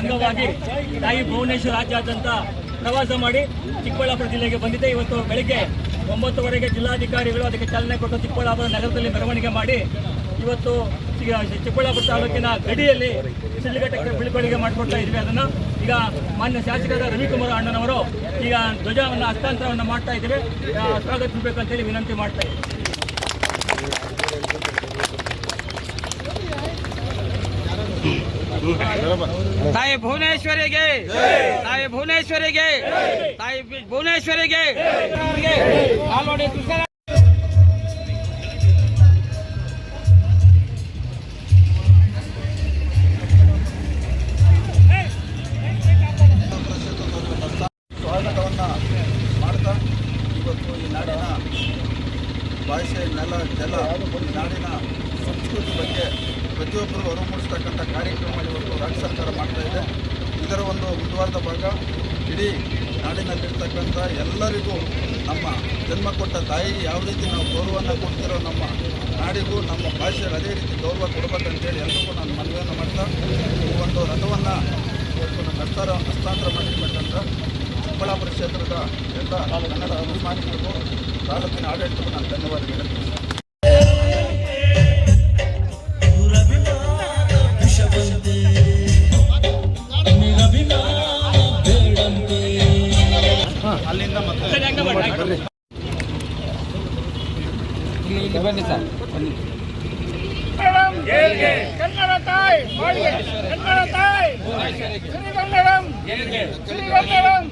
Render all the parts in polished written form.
ಅಂಗವಾಗಿ ತಾಯಿ ಭುವನೇಶ್ವರಿ ರಾಜ್ಯಾದ್ಯಂತ ಪ್ರವಾಸ ಮಾಡಿ ಚಿಕ್ಕಬಳ್ಳಾಪುರ ಜಿಲ್ಲೆಗೆ ಬಂದಿದೆ. ಇವತ್ತು ಬೆಳಗ್ಗೆ 9:00 ಜಿಲ್ಲಾಧಿಕಾರಿಗಳು ಅದಕ್ಕೆ ಚಾಲನೆ ಕೊಟ್ಟು ಚಿಕ್ಕಬಳ್ಳಾಪುರ ನಗರದಲ್ಲಿ ಮೆರವಣಿಗೆ ಮಾಡಿ ಇವತ್ತು ಚಿಕ್ಕಬಳ್ಳಾಪುರ ತಾಲೂಕಿನ ಗಡಿಯಲ್ಲಿ ಶಿಡ್ಲಘಟ್ಟಕ್ಕೆ ಬೀಳ್ಕೊಡುಗೆ ಮಾಡಿಕೊಡ್ತಾ ಇದ್ವಿ. ಅದನ್ನು ಈಗ ಮಾನ್ಯ ಶಾಸಕರಾದ ರವಿಕುಮಾರ್ ಅಣ್ಣನವರು ಈಗ ಧ್ವಜವನ್ನು ಹಸ್ತಾಂತರವನ್ನು ಮಾಡ್ತಾ ಇದ್ದೇವೆ. ಸ್ವಾಗತಿಸಬೇಕಂತೇಳಿ ವಿನಂತಿ ಮಾಡ್ತಾ ಇದ್ದೀವಿ. ತಾಯಿ ಭುವನೇಶ್ವರಿಗೆ, ತಾಯಿ ಭುವನೇಶ್ವರಿಗೆ, ತಾಯಿ ಭುವನೇಶ್ವರಿಗೆ ಆಲ್ವಾಡಿ ಕೃಷ್ಣ ಸ್ವಾಗತವನ್ನು ಮಾಡ್ತಾ ಇವತ್ತು ಈ ನಾಡಿನ ಭಾಷೆ, ನೆಲ, ಜಲ, ಈ ನಾಡಿನ ಸಂಸ್ಕೃತಿ ಬಗ್ಗೆ ಪ್ರತಿಯೊಬ್ಬರು ಅರಿವು ಮೂಡಿಸ್ತಕ್ಕಂಥ ಕಾರ್ಯಕ್ರಮ ಇವತ್ತು ರಾಜ್ಯ ಸರ್ಕಾರ ಮಾಡ್ತಾ ಇದೆ. ಇದರ ಒಂದು ಮುಂದುವರೆದ ಭಾಗ ಇಡೀ ನಾಡಿನಲ್ಲಿರ್ತಕ್ಕಂಥ ಎಲ್ಲರಿಗೂ ನಮ್ಮ ಜನ್ಮ ಕೊಟ್ಟ ತಾಯಿಗೆ ಯಾವ ರೀತಿ ನಾವು ಗೌರವವನ್ನು ಕೊಡ್ತಿರೋ ನಮ್ಮ ನಾಡಿಗೂ ನಮ್ಮ ಭಾಷೆಗೆ ಅದೇ ರೀತಿ ಗೌರವ ಕೊಡಬೇಕಂತೇಳಿ ಎಲ್ರಿಗೂ ನಾನು ಮನವಿಯನ್ನು ಮಾಡ್ತಾ ಈ ಒಂದು ರಥವನ್ನು ಇವತ್ತು ಹಸ್ತಾಂತರ ಮಾಡಿರ್ತಕ್ಕಂಥ ಚಿಕ್ಕಬಳ್ಳಾಪುರ ಕ್ಷೇತ್ರದ ಎಲ್ಲ ಕನ್ನಡ ಅಭಿಮಾನಿಗಳಿಗೂ ತಾಲೂಕಿನ ಆಡಳಿತಕ್ಕೂ ನಾನು ಧನ್ಯವಾದ ಹೇಳ್ತೀನಿ. ಅಲ್ಲಿಂದ ಇಲ್ಲಿ ಬನ್ನಿ ಸರ್, ಬನ್ನಿ. ಕನ್ನಡ ತಾಯಿ, ಕನ್ನಡ ತಾಯಿ, ಶ್ರೀಗಂಧಂ, ಶ್ರೀಗಂಧಂ.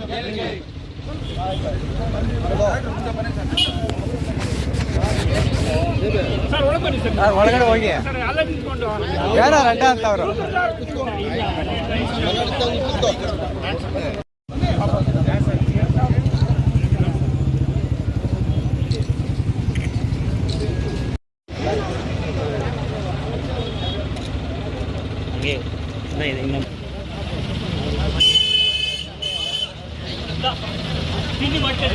ಸರ್ ಒಳಗೆ ಸರ್, ಒಳಗಡೆ ಹೋಗಿ ಅಲ್ಲೇ ನಿಂತ್ಕೊಂಡು ಯಾರು ಅಡ್ಡ ಅಂತ ಅವರು ತಿಂಡಿ ಮಾಡ್ತಾರೆ.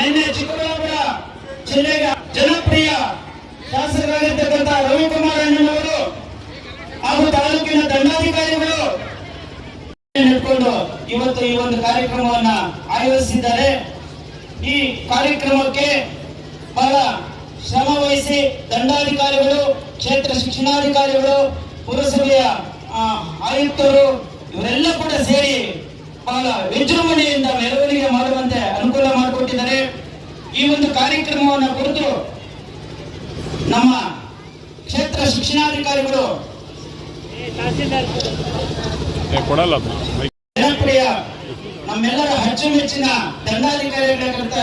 ನಿನ್ನೆ ಚಿಕ್ಕಬಳ್ಳಾಪುರ ಜಿಲ್ಲೆಗೆ ಜನಪ್ರಿಯ ಶಾಸಕರಾಗಿರ್ತಕ್ಕಂಥ ರವಿಕುಮಾರ್ ಅಣ್ಣನವರು ಹಾಗೂ ತಾಲೂಕಿನ ದಂಡಾಧಿಕಾರಿಗಳು ನಿಂತ್ಕೊಂಡು ಇವತ್ತು ಈ ಒಂದು ಕಾರ್ಯಕ್ರಮವನ್ನ ಆಯೋಜಿಸಿದ್ದಾರೆ. ಈ ಕಾರ್ಯಕ್ರಮಕ್ಕೆ ಬಹಳ ಶ್ರಮ ವಹಿಸಿ ದಂಡಾಧಿಕಾರಿಗಳು, ಕ್ಷೇತ್ರ ಶಿಕ್ಷಣಾಧಿಕಾರಿಗಳು, ಪುರಸಭೆಯ ಆಯುಕ್ತರು ಇವರೆಲ್ಲ ಕೂಡ ಸೇರಿ ಬಹಳ ವಿಜೃಂಭಣೆಯಿಂದ ಮೆರವಣಿಗೆ ಮಾಡುವಂತೆ ಅನುಕೂಲ ಮಾಡಿಕೊಟ್ಟಿದ್ದಾರೆ. ಈ ಒಂದು ಕಾರ್ಯಕ್ರಮವನ್ನು ಕುರಿತು ನಮ್ಮ ಕ್ಷೇತ್ರ ಶಿಕ್ಷಣಾಧಿಕಾರಿಗಳು ಜನಪ್ರಿಯ ನಮ್ಮೆಲ್ಲರ ಅಚ್ಚುಮೆಚ್ಚಿನ ದಂಡಾಧಿಕಾರಿಗಳಾಗಿದ್ದ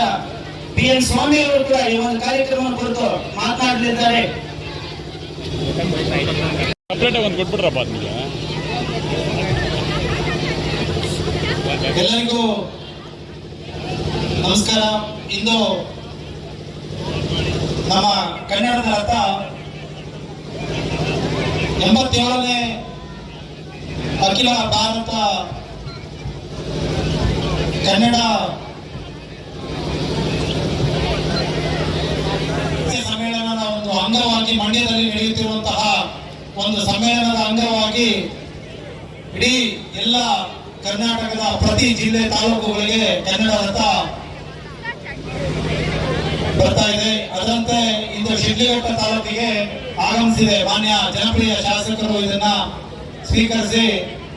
PN ಸ್ವಾಮಿ ಅವರು ಕೂಡ ಈ ಒಂದು ಕಾರ್ಯಕ್ರಮವನ್ನು ಕುರಿತು ಮಾತನಾಡಲಿದ್ದಾರೆ. ಎಲ್ಲರಿಗೂ ನಮಸ್ಕಾರ. ಇಂದು ನಮ್ಮ ಕನ್ನಡದ ರಥ 87ನೇ ಅಖಿಲ ಭಾರತ ಕನ್ನಡ ಸಮ್ಮೇಳನದ ಒಂದು ಅಂಗವಾಗಿ ಮಂಡ್ಯದಲ್ಲಿ ನಡೆಯುತ್ತಿರುವಂತಹ ಒಂದು ಸಮ್ಮೇಳನದ ಅಂಗವಾಗಿ ಇಡೀ ಎಲ್ಲ ಕರ್ನಾಟಕದ ಪ್ರತಿ ಜಿಲ್ಲೆ ತಾಲೂಕುಗಳಿಗೆ ಕನ್ನಡ ರಥ ಬರ್ತಾ ಇದೆ. ಅದರಂತೆ ಇಂದು ಶಿಡ್ಲಘಟ್ಟ ತಾಲೂಕಿಗೆ ಆಗಮಿಸಿದೆ. ಮಾನ್ಯ ಜನಪ್ರಿಯ ಶಾಸಕರು ಇದನ್ನ ಸ್ವೀಕರಿಸಿ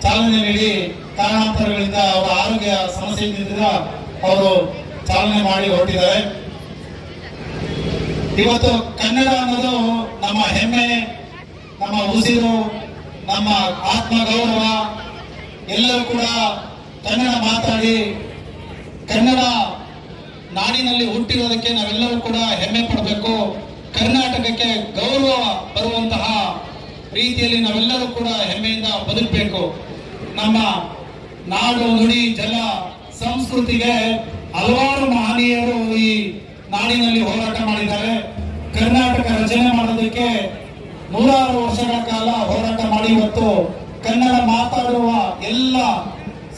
ಚಾಲನೆ ನೀಡಿ ಕಾರಣಾಂತರಗಳಿಂದ ಅವರ ಆರೋಗ್ಯ ಸಮಸ್ಯೆಯಿಂದ ಅವರು ಚಾಲನೆ ಮಾಡಿ ಹೊರಟಿದ್ದಾರೆ. ಇವತ್ತು ಕನ್ನಡ ಅನ್ನೋದು ನಮ್ಮ ಹೆಮ್ಮೆ, ನಮ್ಮ ಉಸಿರು, ನಮ್ಮ ಆತ್ಮ ಗೌರವ. ಎಲ್ಲರೂ ಕೂಡ ಕನ್ನಡ ಮಾತಾಡಿ ಕನ್ನಡ ನಾಡಿನಲ್ಲಿ ಹುಟ್ಟಿರೋದಕ್ಕೆ ನಾವೆಲ್ಲರೂ ಕೂಡ ಹೆಮ್ಮೆ ಪಡಬೇಕು. ಕರ್ನಾಟಕಕ್ಕೆ ಗೌರವ ಬರುವಂತಹ ರೀತಿಯಲ್ಲಿ ನಾವೆಲ್ಲರೂ ಕೂಡ ಹೆಮ್ಮೆಯಿಂದ ಬದುಕಬೇಕು. ನಮ್ಮ ನಾಡು, ನುಡಿ, ಜಲ, ಸಂಸ್ಕೃತಿಗೆ ಹಲವಾರು ಮಹನೀಯರು ಈ ನಾಡಿನಲ್ಲಿ ಹೋರಾಟ ಮಾಡಿದ್ದಾರೆ. ಕರ್ನಾಟಕ ರಚನೆ ಮಾಡೋದಕ್ಕೆ 100 ವರ್ಷಗಳ ಕಾಲ ಹೋರಾಟ ಮಾಡಿ ಇವತ್ತು ಕನ್ನಡ ಮಾತಾಡುವ ಎಲ್ಲ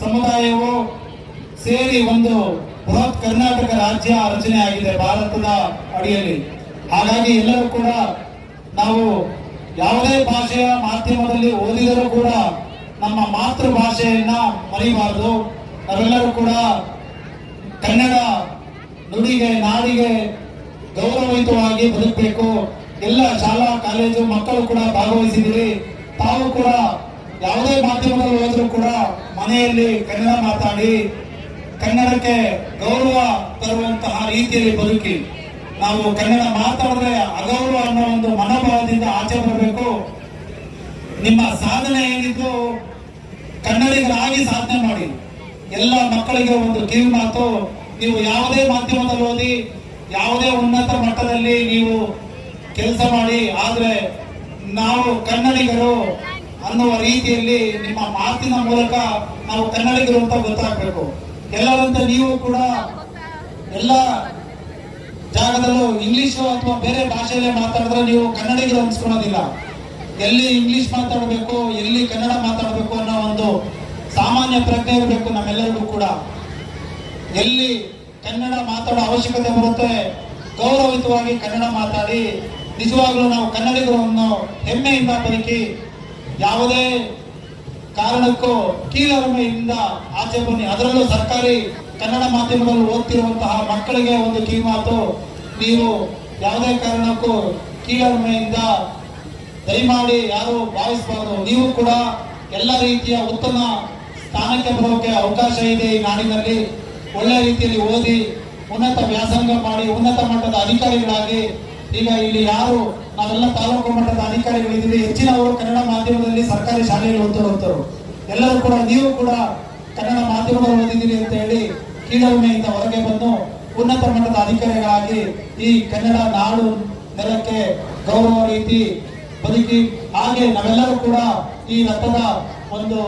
ಸಮುದಾಯವು ಸೇರಿ ಒಂದು ಬೃಹತ್ ಕರ್ನಾಟಕ ರಾಜ್ಯ ರಚನೆ ಆಗಿದೆ ಭಾರತದ ಅಡಿಯಲ್ಲಿ. ಹಾಗಾಗಿ ಎಲ್ಲರೂ ಕೂಡ ನಾವು ಯಾವುದೇ ಭಾಷೆಯ ಮಾಧ್ಯಮದಲ್ಲಿ ಓದಿದರೂ ಕೂಡ ನಮ್ಮ ಮಾತೃಭಾಷೆಯನ್ನ ಮರಿಬಾರದು. ನಾವೆಲ್ಲರೂ ಕೂಡ ಕನ್ನಡ ನುಡಿಗೆ, ನಾಡಿಗೆ ಗೌರವಯುತವಾಗಿ ಬದುಕಬೇಕು. ಎಲ್ಲ ಶಾಲಾ ಕಾಲೇಜು ಮಕ್ಕಳು ಕೂಡ ಭಾಗವಹಿಸಿದ್ದೀರಿ. ತಾವು ಕೂಡ ಯಾವುದೇ ಮಾಧ್ಯಮದಲ್ಲಿ ಹೋದ್ರೂ ಕೂಡ ಮನೆಯಲ್ಲಿ ಕನ್ನಡ ಮಾತಾಡಿ ಕನ್ನಡಕ್ಕೆ ಗೌರವ ತರುವಂತಹ ರೀತಿಯಲ್ಲಿ ಬದುಕಿ. ನಾವು ಕನ್ನಡ ಮಾತಾಡಿದ್ರೆ ಅಗೌರವ ಅನ್ನೋ ಒಂದು ಮನೋಭಾವದಿಂದ ಆಚೆ ಬರಬೇಕು. ನಿಮ್ಮ ಸಾಧನೆ ಏನಿದ್ದು ಕನ್ನಡಿಗರಾಗಿ ಸಾಧನೆ ಮಾಡಿ. ಎಲ್ಲ ಮಕ್ಕಳಿಗೆ ಒಂದು ಕಿವಿ ಮಾತು, ನೀವು ಯಾವುದೇ ಮಾಧ್ಯಮದಲ್ಲಿ ಓದಿ, ಯಾವುದೇ ಉನ್ನತ ಮಟ್ಟದಲ್ಲಿ ನೀವು ಕೆಲಸ ಮಾಡಿ, ಆದ್ರೆ ನಾವು ಕನ್ನಡಿಗರು ಅನ್ನುವ ರೀತಿಯಲ್ಲಿ ನಿಮ್ಮ ಮಾತಿನ ಮೂಲಕ ನಾವು ಕನ್ನಡಿಗರು ಅಂತ ಗೊತ್ತಾಗಬೇಕು. ಎಲ್ಲರಂತೆ ನೀವು ಕೂಡ ಎಲ್ಲ ಜಾಗದಲ್ಲೂ ಇಂಗ್ಲಿಷು ಅಥವಾ ಬೇರೆ ಭಾಷೆಯಲ್ಲೇ ಮಾತಾಡಿದ್ರೆ ನೀವು ಕನ್ನಡಿಗರು ಅನ್ಸ್ಕೊಳ್ಳೋದಿಲ್ಲ. ಎಲ್ಲಿ ಇಂಗ್ಲಿಷ್ ಮಾತಾಡಬೇಕು, ಎಲ್ಲಿ ಕನ್ನಡ ಮಾತಾಡಬೇಕು ಅನ್ನೋ ಒಂದು ಸಾಮಾನ್ಯ ಪ್ರಜ್ಞೆ ಇರಬೇಕು ನಮ್ಮೆಲ್ಲರಿಗೂ ಕೂಡ. ಎಲ್ಲಿ ಕನ್ನಡ ಮಾತಾಡೋ ಅವಶ್ಯಕತೆ ಬರುತ್ತೆ, ಗೌರವಯುತವಾಗಿ ಕನ್ನಡ ಮಾತಾಡಿ. ನಿಜವಾಗ್ಲೂ ನಾವು ಕನ್ನಡಿಗರು ಅನ್ನೋ ಹೆಮ್ಮೆಯಿಂದ ಬದುಕಿ, ಯಾವುದೇ ಕಾರಣಕ್ಕೂ ಕೀಳರಿಮೆಯಿಂದ ಆಚೆ ಬನ್ನಿ. ಅದರಲ್ಲೂ ಸರ್ಕಾರಿ ಕನ್ನಡ ಮಾಧ್ಯಮದಲ್ಲಿ ಓದ್ತಿರುವಂತಹ ಮಕ್ಕಳಿಗೆ ಒಂದು ಕಿವಿಮಾತು, ನೀವು ಯಾವುದೇ ಕಾರಣಕ್ಕೂ ಕೀಳರಿಮೆಯಿಂದ ದಯಮಾಡಿ ಯಾರು ಭಾವಿಸಬಾರದು. ನೀವು ಕೂಡ ಎಲ್ಲ ರೀತಿಯ ಉತ್ತಮ ಸ್ಥಾನಕ್ಕೆ ಬರೋಕೆ ಅವಕಾಶ ಇದೆ ಈ ನಾಡಿನಲ್ಲಿ. ಒಳ್ಳೆ ರೀತಿಯಲ್ಲಿ ಓದಿ, ಉನ್ನತ ವ್ಯಾಸಂಗ ಮಾಡಿ, ಉನ್ನತ ಮಟ್ಟದ ಅಧಿಕಾರಿಗಳಾಗಿ. ಈಗ ಇಲ್ಲಿ ಯಾರು ನಾವೆಲ್ಲ ತಾಲೂಕು ಮಟ್ಟದ ಅಧಿಕಾರಿಗಳಿದ್ದೀವಿ, ಹೆಚ್ಚಿನವರು ಕನ್ನಡ ಮಾಧ್ಯಮದಲ್ಲಿ ಸರ್ಕಾರಿ ಶಾಲೆಯಲ್ಲಿ ಓದ್ತಿರೋರು. ಎಲ್ಲರೂ ಕೂಡ ನೀವು ಕೂಡ ಕನ್ನಡ ಮಾಧ್ಯಮದಲ್ಲಿ ಓದಿದ್ದೀರಿ ಅಂತ ಹೇಳಿ ಕೀಳರಿಮೆಯಿಂದ ಹೊರಗೆ ಬಂದು ಉನ್ನತ ಮಟ್ಟದ ಅಧಿಕಾರಿಗಳಾಗಿ ಈ ಕನ್ನಡ ನಾಡು ನೆಲಕ್ಕೆ ಗೌರವ ರೀತಿ ಬದುಕಿ. ಹಾಗೆ ನಾವೆಲ್ಲರೂ ಕೂಡ ಈ ರಥದ ಒಂದು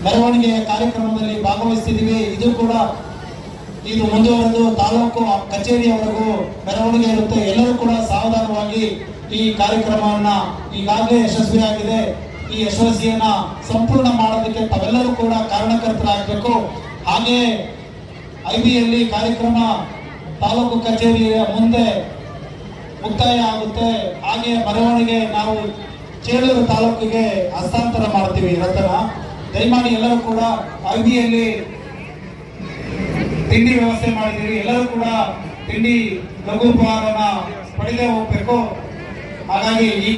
ಮೆರವಣಿಗೆ ಕಾರ್ಯಕ್ರಮದಲ್ಲಿ ಭಾಗವಹಿಸ್ತಿದ್ದೀವಿ. ಇದು ಕೂಡ ಇದು ಮುಂದುವರೆದು ತಾಲೂಕು ಕಚೇರಿಯವರೆಗೂ ಮೆರವಣಿಗೆ ಇರುತ್ತೆ. ಎಲ್ಲರೂ ಕೂಡ ಸಾವಧಾನವಾಗಿ ಈ ಕಾರ್ಯಕ್ರಮವನ್ನ ಈಗಾಗಲೇ ಯಶಸ್ವಿಯಾಗಿದೆ. ಈ ಯಶಸ್ವಿಯನ್ನ ಸಂಪೂರ್ಣ ಮಾಡೋದಕ್ಕೆ ತಾವೆಲ್ಲರೂ ಕೂಡ ಕಾರಣಕರ್ತರಾಗಬೇಕು. ಹಾಗೆಯೇ IB ಕಾರ್ಯಕ್ರಮ ತಾಲೂಕು ಕಚೇರಿಯ ಮುಂದೆ ಮುಕ್ತಾಯ ಆಗುತ್ತೆ. ಹಾಗೆ ಮೆರವಣಿಗೆ ನಾವು ಚೇಳೂರು ತಾಲೂಕಿಗೆ ಹಸ್ತಾಂತರ ಮಾಡ್ತೀವಿ ರಥನ. ದಯಮಾಡಿ ಎಲ್ಲರೂ ಕೂಡ ಅಗದಿಯಲ್ಲಿ ತಿಂಡಿ ವ್ಯವಸ್ಥೆ ಮಾಡಿದ್ದೀವಿ. ಎಲ್ಲರೂ ಕೂಡ ತಿಂಡಿ ಲಘು ಉಪಹಾರನ ಪಡೆದೇ ಹೋಗ್ಬೇಕು. ಹಾಗಾಗಿ ಈ